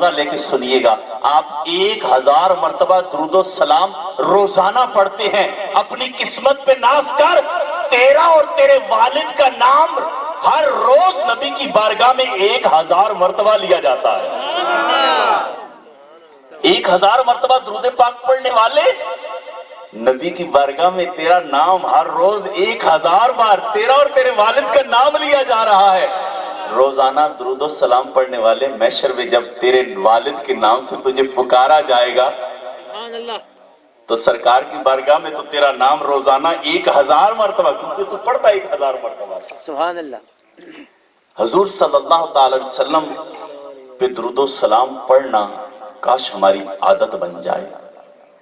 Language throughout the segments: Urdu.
مزہ لے کے سنیے گا. آپ 1000 مرتبہ درود و سلام روزانہ پڑھتے ہیں. اپنی قسمت پہ ناز کر, تیرا اور تیرے والد کا نام ہر روز نبی کی بارگاہ میں 1000 مرتبہ لیا جاتا ہے. 1000 مرتبہ درود پاک پڑھنے والے, نبی کی بارگاہ میں تیرا نام ہر روز 1000 بار تیرا اور تیرے والد کا نام لیا جا رہا ہے. روزانہ درود و سلام پڑھنے والے, محشر میں جب تیرے والد کے نام سے تجھے پکارا جائے گا تو سرکار کی بارگاہ میں تو تیرا نام روزانہ 1000 مرتبہ, کیونکہ تو پڑھتا 1000 مرتبہ. سبحان اللہ. حضور صلی اللہ تعالی علیہ وسلم پہ درود و سلام پڑھنا کاش ہماری عادت بن جائے.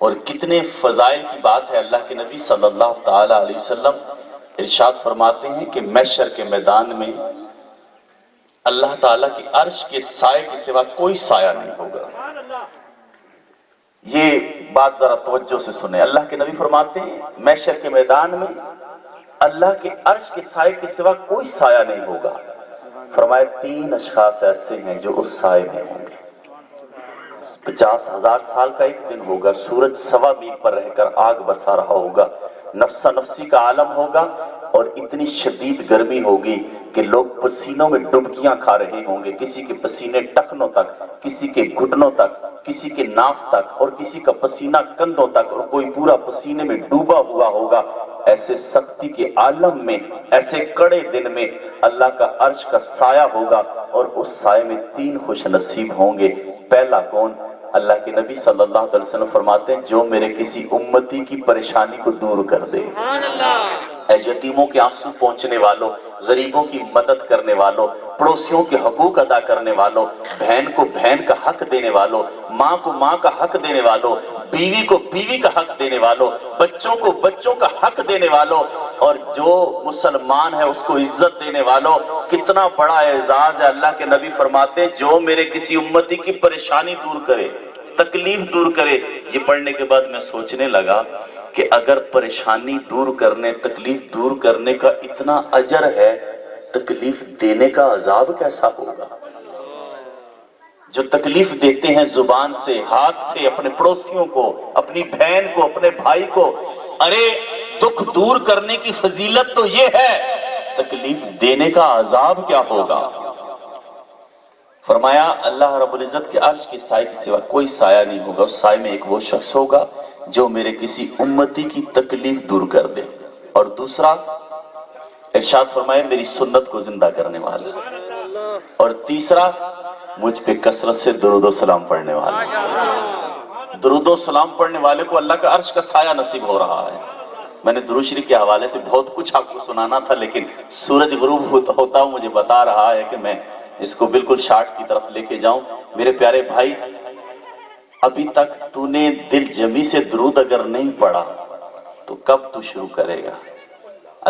اور کتنے فضائل کی بات ہے. اللہ کے نبی صلی اللہ تعالی علیہ وسلم ارشاد فرماتے ہیں کہ محشر کے میدان میں اللہ تعالیٰ کی عرش کے سائے کے سوا کوئی سایہ نہیں ہوگا. یہ بات ذرا توجہ سے سنیں. اللہ کے نبی فرماتے ہیں محشر کے میدان میں اللہ کے عرش کے سائے کے سوا کوئی سایہ نہیں ہوگا. فرمایا 3 اشخاص ایسے ہیں جو اس سائے میں ہوں گے. 50,000 سال کا ایک دن ہوگا, سورج 1.25 میل پر رہ کر آگ برسا رہا ہوگا, نفسا نفسی کا عالم ہوگا, اور اتنی شدید گرمی ہوگی کہ لوگ پسینوں میں ڈبکیاں کھا رہے ہوں گے. کسی کے پسینے ٹخنوں تک, کسی کے گھٹنوں تک, کسی کے ناک تک, اور کسی کا پسینہ کندھوں تک, اور کوئی پورا پسینے میں ڈوبا ہوا ہوگا. ایسے سختی کے عالم میں, ایسے کڑے دن میں اللہ کا عرش کا سایہ ہوگا, اور اس سائے میں 3 خوش نصیب ہوں گے. پہلا کون؟ اللہ کے نبی صلی اللہ علیہ وسلم فرماتے ہیں جو میرے کسی امتی کی پریشانی کو دور کر دے. اے یتیموں کے آنسو پہنچنے والوں, غریبوں کی مدد کرنے والوں, پڑوسیوں کے حقوق ادا کرنے والوں, بہن کو بہن کا حق دینے والوں, ماں کو ماں کا حق دینے والوں, بیوی کو بیوی کا حق دینے والوں, بچوں کو بچوں کا حق دینے والوں, اور جو مسلمان ہے اس کو عزت دینے والوں. کتنا بڑا اعزاز ہے. اللہ کے نبی فرماتے ہیں جو میرے کسی امتی کی پریشانی دور کرے, تکلیف دور کرے. یہ پڑھنے کے بعد میں سوچنے لگا کہ اگر پریشانی دور کرنے, تکلیف دور کرنے کا اتنا اجر ہے, تکلیف دینے کا عذاب کیسا ہوگا؟ جو تکلیف دیتے ہیں زبان سے, ہاتھ سے, اپنے پڑوسیوں کو, اپنی بہن کو, اپنے بھائی کو, ارے دکھ دور کرنے کی فضیلت تو یہ ہے, تکلیف دینے کا عذاب کیا ہوگا؟ فرمایا اللہ رب العزت کے عرش کے سائے کے سوا کوئی سایہ نہیں ہوگا. اس سائے میں ایک وہ شخص ہوگا جو میرے کسی امتی کی تکلیف دور کر دے, اور دوسرا ارشاد فرمایا میری سنت کو زندہ کرنے والا, اور تیسرا مجھ پہ کثرت سے درود و سلام پڑھنے والا. درود و سلام پڑھنے والے کو اللہ کا عرش کا سایہ نصیب ہو رہا ہے. میں نے درود شریف کے حوالے سے بہت کچھ آپ کو سنانا تھا, لیکن سورج غروب ہوتا ہوں مجھے بتا رہا ہے کہ میں اس کو بالکل شارٹ کی طرف لے کے جاؤں. میرے پیارے بھائی, ابھی تک تو نے دل جمی سے درود اگر نہیں پڑھا تو کب تو شروع کرے گا؟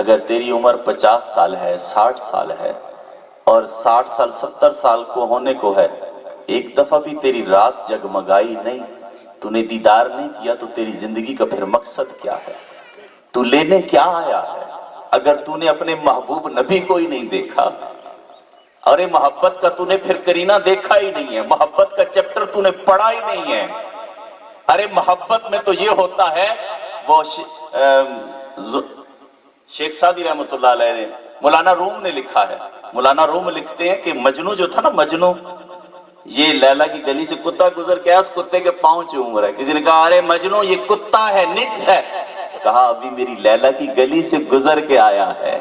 اگر تیری عمر 50 سال ہے, 60 سال ہے, اور 60 سال 70 سال کو ہونے کو ہے, ایک دفعہ بھی تیری رات جگمگائی نہیں, تو نے دیدار نہیں کیا, تو تیری زندگی کا پھر مقصد کیا ہے؟ تو لینے کیا آیا ہے؟ اگر تو نے اپنے محبوب نبی کو ہی نہیں دیکھا, ارے محبت کا تو نے پھر کرینہ دیکھا ہی نہیں ہے, محبت کا چیپٹر تو نے پڑھا ہی نہیں ہے. ارے محبت میں تو یہ ہوتا ہے, وہ شیخ سعدی رحمۃ اللہ علیہ نے, مولانا روم نے لکھا ہے, مولانا روم لکھتے ہیں کہ مجنو جو تھا نا, مجنو یہ لیلا کی گلی سے کتا گزر کے آیا, اس کتے کے پاؤں چوم رہا ہے. کسی نے کہا ارے مجنو یہ کتا ہے, نجس ہے. کہا ابھی میری لیلا کی گلی سے گزر کے آیا ہے.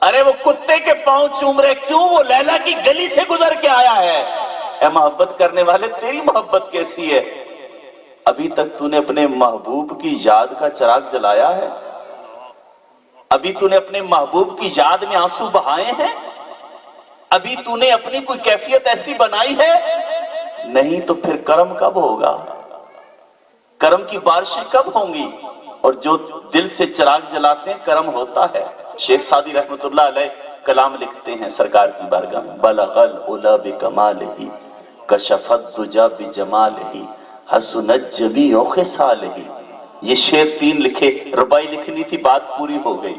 ارے وہ کتے کے پاؤں چوم رہے, کیوں؟ وہ لیلا کی گلی سے گزر کے آیا ہے. اے محبت کرنے والے, تیری محبت کیسی ہے؟ ابھی تک تو نے اپنے محبوب کی یاد کا چراغ جلایا ہے؟ ابھی تو نے اپنے محبوب کی یاد میں آنسو بہائے ہیں؟ ابھی تو نے اپنی کوئی کیفیت ایسی بنائی ہے؟ نہیں تو پھر کرم کب ہوگا؟ کرم کی بارشیں کب ہوں گی؟ اور جو دل سے چراغ جلاتے ہیں کرم ہوتا ہے. شیخ سعدی رحمۃ اللہ علیہ کلام لکھتے ہیں سرکار کی بارگاہ میں, بلغ العلا بکمالہ کشف الدجی بجمالہ حسنت جمیع خصالہ. یہ شعر 3 لکھے, ربائی لکھنی تھی, بات پوری ہو گئی.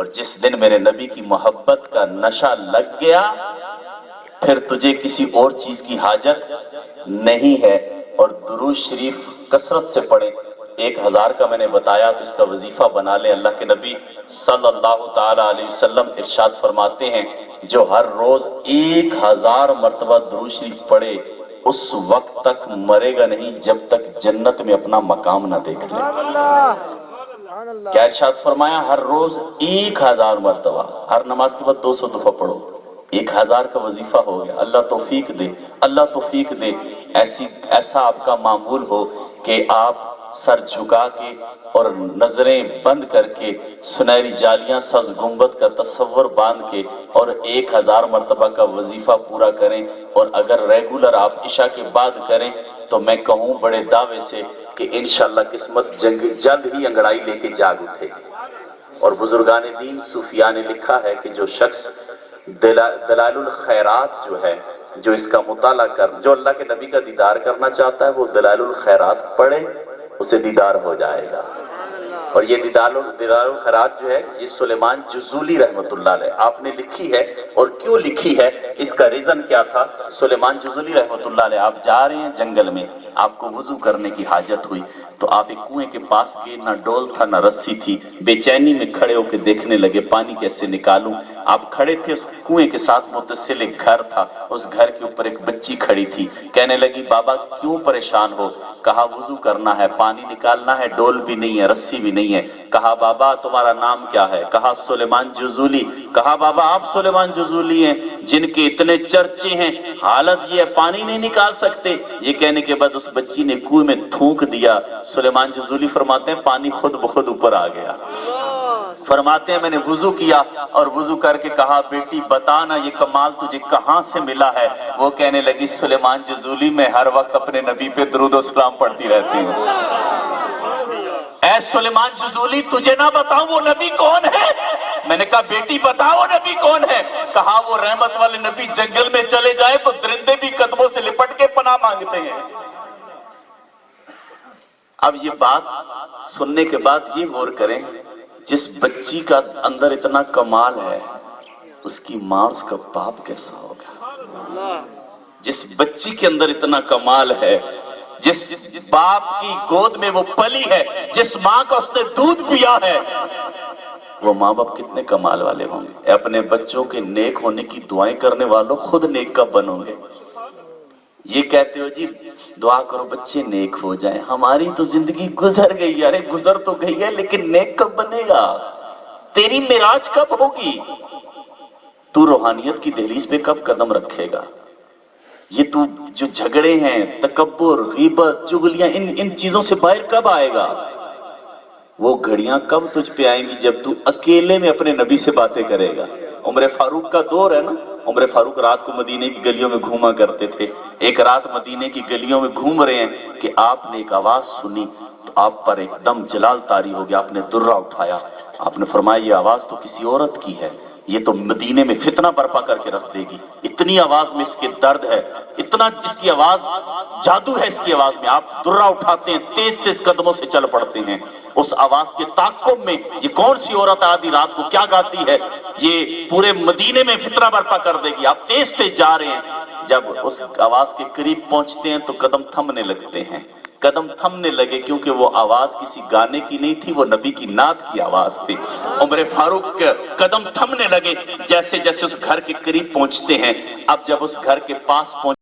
اور جس دن میرے نبی کی محبت کا نشہ لگ گیا پھر تجھے کسی اور چیز کی حاجت نہیں ہے. اور درود شریف کثرت سے پڑھیں. 1000 کا میں نے بتایا تو اس کا وظیفہ بنا لیں. اللہ کے نبی صلی اللہ تعالی علیہ وسلم ارشاد فرماتے ہیں جو ہر روز 1000 مرتبہ درود شریف پڑھے اس وقت تک مرے گا نہیں جب تک جنت میں اپنا مقام نہ دیکھ لے. کیا ارشاد فرمایا؟ ہر روز 1000 مرتبہ، ہر نماز کے بعد 200 دفعہ پڑھو. 1000 کا وظیفہ ہو گیا. اللہ توفیق دے، اللہ توفیق دے. ایسا آپ کا معمول ہو کہ آپ سر جھکا کے اور نظریں بند کر کے سنہری جالیاں سبز گنبد کا تصور باندھ کے اور 1000 مرتبہ کا وظیفہ پورا کریں. اور اگر ریگولر آپ عشاء کے بعد کریں تو میں کہوں بڑے دعوے سے کہ انشاءاللہ قسمت جلد ہی انگڑائی لے کے جاگ اٹھے گی. اور بزرگان دین صوفیاء نے لکھا ہے کہ جو شخص دلائل الخیرات جو ہے، جو اس کا مطالعہ جو اللہ کے نبی کا دیدار کرنا چاہتا ہے وہ دلائل الخیرات پڑھے، اسے دیدار ہو جائے گا. اور یہ دلائل الخیرات جو ہے یہ سلیمان جزولی رحمۃ اللہ علیہ آپ نے لکھی ہے. اور کیوں لکھی ہے اس کا ریزن کیا تھا؟ سلیمان جزولی رحمۃ اللہ علیہ آپ جا رہے ہیں جنگل میں، آپ کو وضو کرنے کی حاجت ہوئی تو آپ ایک کنویں کے پاس گئے، نہ ڈول تھا نہ رسی تھی. بے چینی میں کھڑے ہو کے دیکھنے لگے پانی کیسے نکالوں. آپ کھڑے تھے، اس کنویں کے ساتھ متصل ایک گھر تھا، اس گھر کے اوپر ایک بچی کھڑی تھی. کہنے لگی بابا کیوں پریشان ہو؟ کہا وضو کرنا ہے، پانی نکالنا ہے، ڈول بھی نہیں ہے، رسی بھی نہیں ہے. کہا بابا تمہارا نام کیا ہے؟ کہا سلیمان جزولی. کہا بابا آپ سلیمان جزولی ہیں جن کے اتنے چرچے ہیں، حالت یہ ہے پانی نہیں نکال سکتے. یہ کہنے کے بعد اس بچی نے کنویں میں تھوک دیا. سلیمان جزولی فرماتے ہیں پانی خود بخود اوپر آ گیا. فرماتے ہیں میں نے وضو کیا اور وضو کر کے کہا بیٹی بتا نا یہ کمال تجھے کہاں سے ملا ہے؟ وہ کہنے لگی سلیمان جزولی میں ہر وقت اپنے نبی پہ درود و سلام پڑھتی رہتی ہوں. اے سلیمان جزولی تجھے نہ بتاؤں وہ نبی کون ہے؟ میں نے کہا بیٹی بتا وہ نبی کون ہے؟ کہا وہ رحمت والے نبی جنگل میں چلے جائے تو درندے بھی قدموں سے لپٹ کے پناہ مانگتے ہیں. اب یہ بات سننے کے بعد یہ غور کریں جس بچی کا اندر اتنا کمال ہے اس کی ماں اس کا باپ کیسا ہوگا؟ جس بچی کے اندر اتنا کمال ہے، جس باپ کی گود میں وہ پلی ہے، جس ماں کا اس نے دودھ پیا ہے، وہ ماں باپ کتنے کمال والے ہوں گے. اپنے بچوں کے نیک ہونے کی دعائیں کرنے والوں خود نیک کب بنو گے؟ یہ کہتے ہو جی دعا کرو بچے نیک ہو جائیں. ہماری تو زندگی گزر گئی. ارے گزر تو گئی ہے لیکن نیک کب بنے گا؟ تیری معراج کب ہوگی؟ تو روحانیت کی دہلیز پہ کب قدم رکھے گا؟ یہ تو جو جھگڑے ہیں، تکبر، غیبت، چغلیاں، ان چیزوں سے باہر کب آئے گا؟ وہ گھڑیاں کب تجھ پہ آئیں گی جب تو اکیلے میں اپنے نبی سے باتیں کرے گا؟ عمر فاروق کا دور ہے نا. عمر فاروق رات کو مدینے کی گلیوں میں گھوما کرتے تھے. ایک رات مدینے کی گلیوں میں گھوم رہے ہیں کہ آپ نے ایک آواز سنی تو آپ پر ایک دم جلال طاری ہو گیا. آپ نے درہ اٹھایا، آپ نے فرمایا یہ آواز تو کسی عورت کی ہے، یہ تو مدینے میں فتنہ برپا کر کے رکھ دے گی. اتنی آواز میں اس کے درد ہے، اتنا اس کی آواز جادو ہے اس کی آواز میں. آپ درہ اٹھاتے ہیں، تیز تیز قدموں سے چل پڑتے ہیں. اس آواز کے تعاقب میں یہ کون سی عورت آدھی رات کو کیا گاتی ہے، یہ پورے مدینے میں فتنہ برپا کر دے گی. آپ تیز تیز جا رہے ہیں. جب اس آواز کے قریب پہنچتے ہیں تو قدم تھمنے لگتے ہیں. قدم تھمنے لگے کیونکہ وہ آواز کسی گانے کی نہیں تھی، وہ نبی کی نعت کی آواز تھی. عمر فاروق قدم تھمنے لگے جیسے جیسے اس گھر کے قریب پہنچتے ہیں. اب جب اس گھر کے پاس پہنچ